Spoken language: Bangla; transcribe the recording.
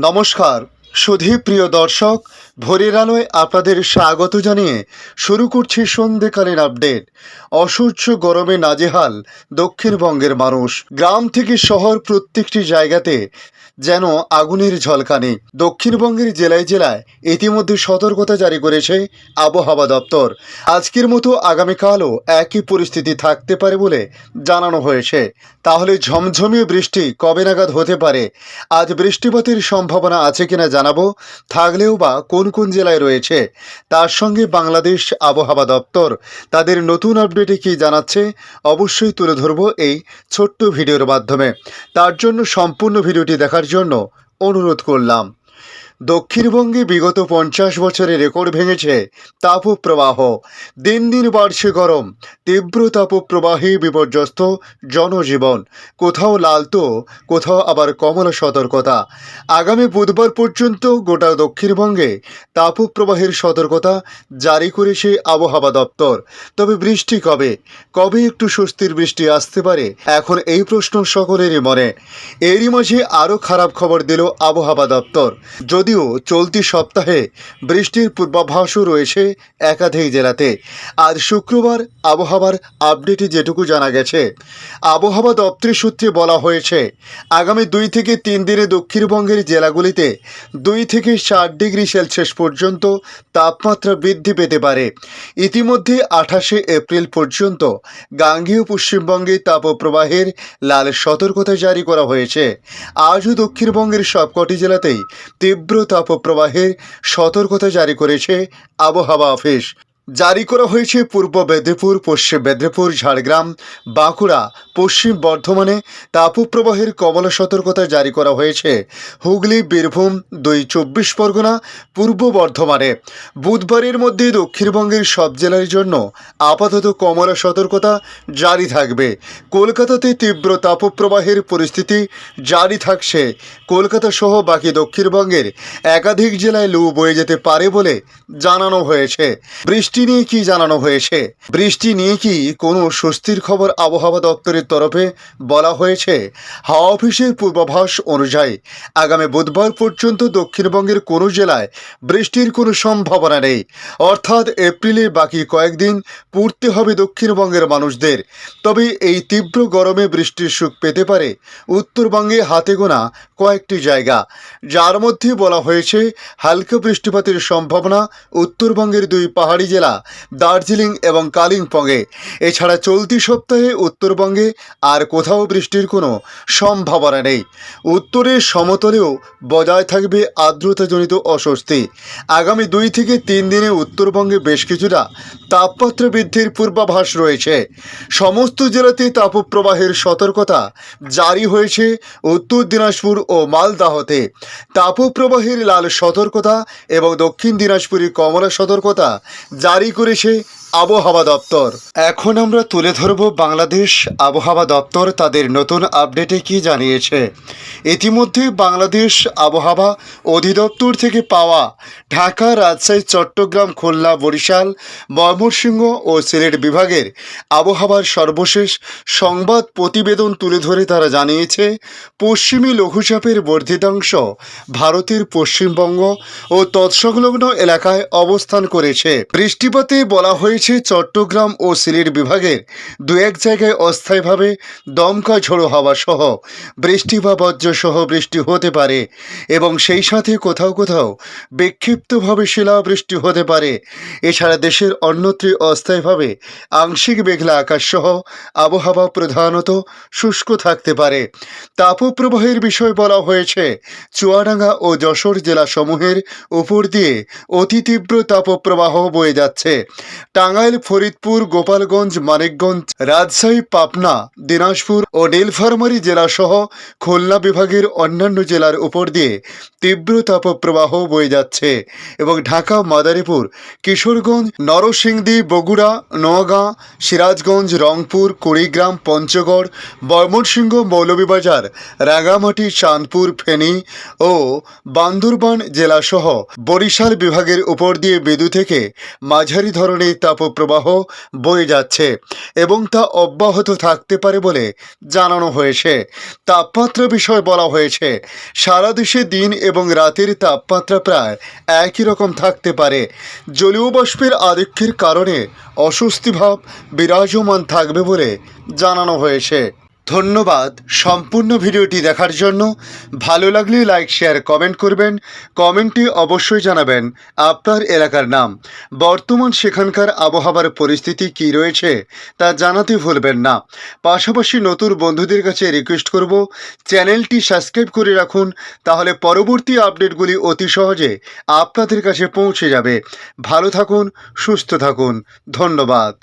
নমস্কার সুধী প্রিয় দর্শক, ভোরের আলোয় আপনাদের স্বাগত জানিয়ে শুরু করছি সন্ধ্যেকালীন আপডেট। অসহ্য গরমে নাজেহাল দক্ষিণবঙ্গের মানুষ। গ্রাম থেকে শহর প্রত্যেকটি জায়গাতে যেন আগুনের ঝলকানি। দক্ষিণবঙ্গের জেলায় জেলায় ইতিমধ্যে সতর্কতা জারি করেছে আবহাওয়া দপ্তর। আজকের মতো আগামীকালও একই পরিস্থিতি থাকতে পারে বলে জানানো হয়েছে। তাহলে ঝমঝমিয়ে বৃষ্টি কবে নাগাদ হতে পারে, আজ বৃষ্টিপাতের সম্ভাবনা আছে কিনা জানাবো, থাকলেও বা কোন কোন জেলায় রয়েছে, তার সঙ্গে বাংলাদেশ আবহাওয়া দপ্তর তাদের নতুন আপডেটে কী জানাচ্ছে অবশ্যই তুলে ধরবো এই ছোট্ট ভিডিওর মাধ্যমে। তার জন্য সম্পূর্ণ ভিডিওটি দেখার জন্য অনুরোধ করলাম। দক্ষিণবঙ্গে বিগত 50 বছরে রেকর্ড ভেঙেছে তাপপ্রবাহ। দিন দিন বাড়ছে গরম, তীব্র তাপপ্রবাহে বিপর্যস্ত জনজীবন। কোথাও লাল তো কোথাও আবার কমলা সতর্কতা। আগামী বুধবার পর্যন্ত গোটা দক্ষিণবঙ্গে তাপপ্রবাহের সতর্কতা জারি করেছে আবহাওয়া দপ্তর। তবে বৃষ্টি কবে কবে একটু স্বস্তির বৃষ্টি আসতে পারে, এখন এই প্রশ্ন সকলেরই মনে। এরই মাঝে আরও খারাপ খবর দিল আবহাওয়া দপ্তর। যদিও চলতি সপ্তাহে বৃষ্টির পূর্বাভাসও রয়েছে একাধিক জেলাতে। আজ শুক্রবার আবহাওয়ার আপডেটে যেটুকু জানা গেছে, আবহাওয়া দপ্তরের সূত্রে বলা হয়েছে আগামী 2 থেকে 3 দিনে দক্ষিণবঙ্গের জেলাগুলিতে 2 থেকে 4 ডিগ্রি সেলসিয়াস পর্যন্ত তাপমাত্রা বৃদ্ধি পেতে পারে। ইতিমধ্যে 28শে এপ্রিল পর্যন্ত গাঙ্গেয় পশ্চিমবঙ্গে তাপপ্রবাহের লাল সতর্কতা জারি করা হয়েছে। আজও দক্ষিণবঙ্গের সবকটি জেলাতেই তীব্র তাপপ্রবাহের সতর্কতা জারি করেছে আবহাওয়া অফিস। জারি করা হয়েছে পূর্ব মেদিনীপুর, পশ্চিম মেদিনীপুর, ঝাড়গ্রাম, বাঁকুড়া, পশ্চিম বর্ধমানে তাপপ্রবাহের কমলা সতর্কতা জারি করা হয়েছে। হুগলি, বীরভূম, 24 পরগনা, পূর্ব বর্ধমানে। বুধবারের মধ্যে দক্ষিণবঙ্গের সব জেলার জন্য আপাতত কমলা সতর্কতা জারি থাকবে। কলকাতাতে তীব্র তাপপ্রবাহের পরিস্থিতি জারি থাকছে। কলকাতা সহ বাকি দক্ষিণবঙ্গের একাধিক জেলায় লু বয়ে যেতে পারে বলে জানানো হয়েছে। বৃষ্টি নিয়ে কি জানানো হয়েছে, বৃষ্টি নিয়ে কি কোনো স্বস্তির খবর আবহাওয়া দপ্তরের তরফে বলা হয়েছে? হাওয়া অফিসের পূর্বাভাস অনুযায়ী আগামী বুধবার পর্যন্ত দক্ষিণবঙ্গের কোনো জেলায় বৃষ্টির কোনো সম্ভাবনা নেই। অর্থাৎ এপ্রিলের বাকি কয়েকদিন পড়তে হবে দক্ষিণবঙ্গের মানুষদের। তবে এই তীব্র গরমে বৃষ্টির সুখ পেতে পারে উত্তরবঙ্গে হাতে গোনা কয়েকটি জায়গা, যার মধ্যে বলা হয়েছে হালকা বৃষ্টিপাতের সম্ভাবনা উত্তরবঙ্গের 2 পাহাড়ি জেলা দার্জিলিং এবং কালিম্পংয়ে। এছাড়া চলতি সপ্তাহে উত্তরবঙ্গে আর কোথাও বৃষ্টির কোনো সম্ভাবনা নেই। উত্তরের সমতলেও বজায় থাকবে আর্দ্রতাজনিত অস্বস্তি। আগামী 2 থেকে 3 দিনে উত্তরবঙ্গে বেশ কিছুটা তাপমাত্রা বৃদ্ধির পূর্বাভাস রয়েছে। সমস্ত জেলাতে তাপপ্রবাহের সতর্কতা জারি হয়েছে। উত্তর দিনাজপুর ও মালদাহতে তাপপ্রবাহের লাল সতর্কতা এবং দক্ষিণ দিনাজপুরে কমলা সতর্কতা জারি করেছে আবহাওয়া দপ্তর। এখন আমরা তুলে ধরব বাংলাদেশ আবহাওয়া দপ্তর তাদের নতুন আপডেটে কি জানিয়েছে। ইতিমধ্যে বাংলাদেশ আবহাওয়া অধিদপ্তর থেকে পাওয়া ঢাকা, রাজশাহী, চট্টগ্রাম, খুলনা, বরিশাল, ময়মনসিংহ ও সিলেট বিভাগের আবহাওয়ার সর্বশেষ সংবাদ প্রতিবেদন তুলে ধরে তারা জানিয়েছে, পশ্চিমী লঘুচাপের বর্ধিতাংশ ভারতের পশ্চিমবঙ্গ ও তৎসংলগ্ন এলাকায় অবস্থান করেছে। বৃষ্টিপাতে বলা হয়েছে চট্টগ্রাম ও সিলেট বিভাগের 2-1 জায়গায় অস্থায়ীভাবে দমকা ঝোড়ো হাওয়া সহ বৃষ্টি বা বজ্রসহ বৃষ্টি হতে পারে এবং সেই সাথে কোথাও কোথাও বিক্ষিপ্তভাবে শিলাবৃষ্টি হতে পারে। এছাড়া দেশের অন্যত্র অস্থায়ীভাবে আংশিক মেঘলা আকাশ সহ আবহাওয়া প্রধানত শুষ্ক থাকতে পারে। তাপপ্রবাহের বিষয় বলা হয়েছে চুয়াডাঙ্গা ও যশোর জেলাসমূহের উপর দিয়ে অতি তীব্র তাপপ্রবাহ বয়ে যাচ্ছে। টাঙ্গাইল, ফরিদপুর, গোপালগঞ্জ, মানিকগঞ্জ, রাজশাহী, পাবনা, দিনাজপুর ও নীলফামারী জেলাসহ খুলনা বিভাগের অন্যান্য জেলার উপর দিয়ে তীব্র তাপপ্রবাহ বয়ে যাচ্ছে এবং ঢাকা, মাদারীপুর, কিশোরগঞ্জ, নরসিংদী, বগুড়া, নওগাঁ, সিরাজগঞ্জ, রংপুর, কুড়িগ্রাম, পঞ্চগড়, ময়মনসিংহ, মৌলভীবাজার, রাঙ্গামাটি, চাঁদপুর, ফেনী ও বান্দরবান জেলাসহ বরিশাল বিভাগের উপর দিয়ে মৃদু থেকে মাঝারি ধরনের তাপ তাপপ্রবাহ বয়ে যাচ্ছে এবং তা অব্যাহত থাকতে পারে বলে জানানো হয়েছে। তাপমাত্রা বিষয়ে বলা হয়েছে, সারা দেশে দিন এবং রাতের তাপমাত্রা প্রায় একই রকম থাকতে পারে। জলীয় বাষ্পের আধিক্যের কারণে অস্বস্তিভাব বিরাজমান থাকবে বলে জানানো হয়েছে। ধন্যবাদ সম্পূর্ণ ভিডিওটি দেখার জন্য। ভালো লাগলে লাইক শেয়ার কমেন্ট করবেন। কমেন্টে অবশ্যই জানাবেন আপনার এলাকার নাম। বর্তমান সেখানকার আবহাওয়ার পরিস্থিতি কী রয়েছে তা জানাতে ভুলবেন না। পাশাপাশি নতুন বন্ধুদের কাছে রিকোয়েস্ট করব, চ্যানেলটি সাবস্ক্রাইব করে রাখুন, তাহলে পরবর্তী আপডেটগুলি অতি সহজে আপনাদের কাছে পৌঁছে যাবে। ভালো থাকুন, সুস্থ থাকুন। ধন্যবাদ।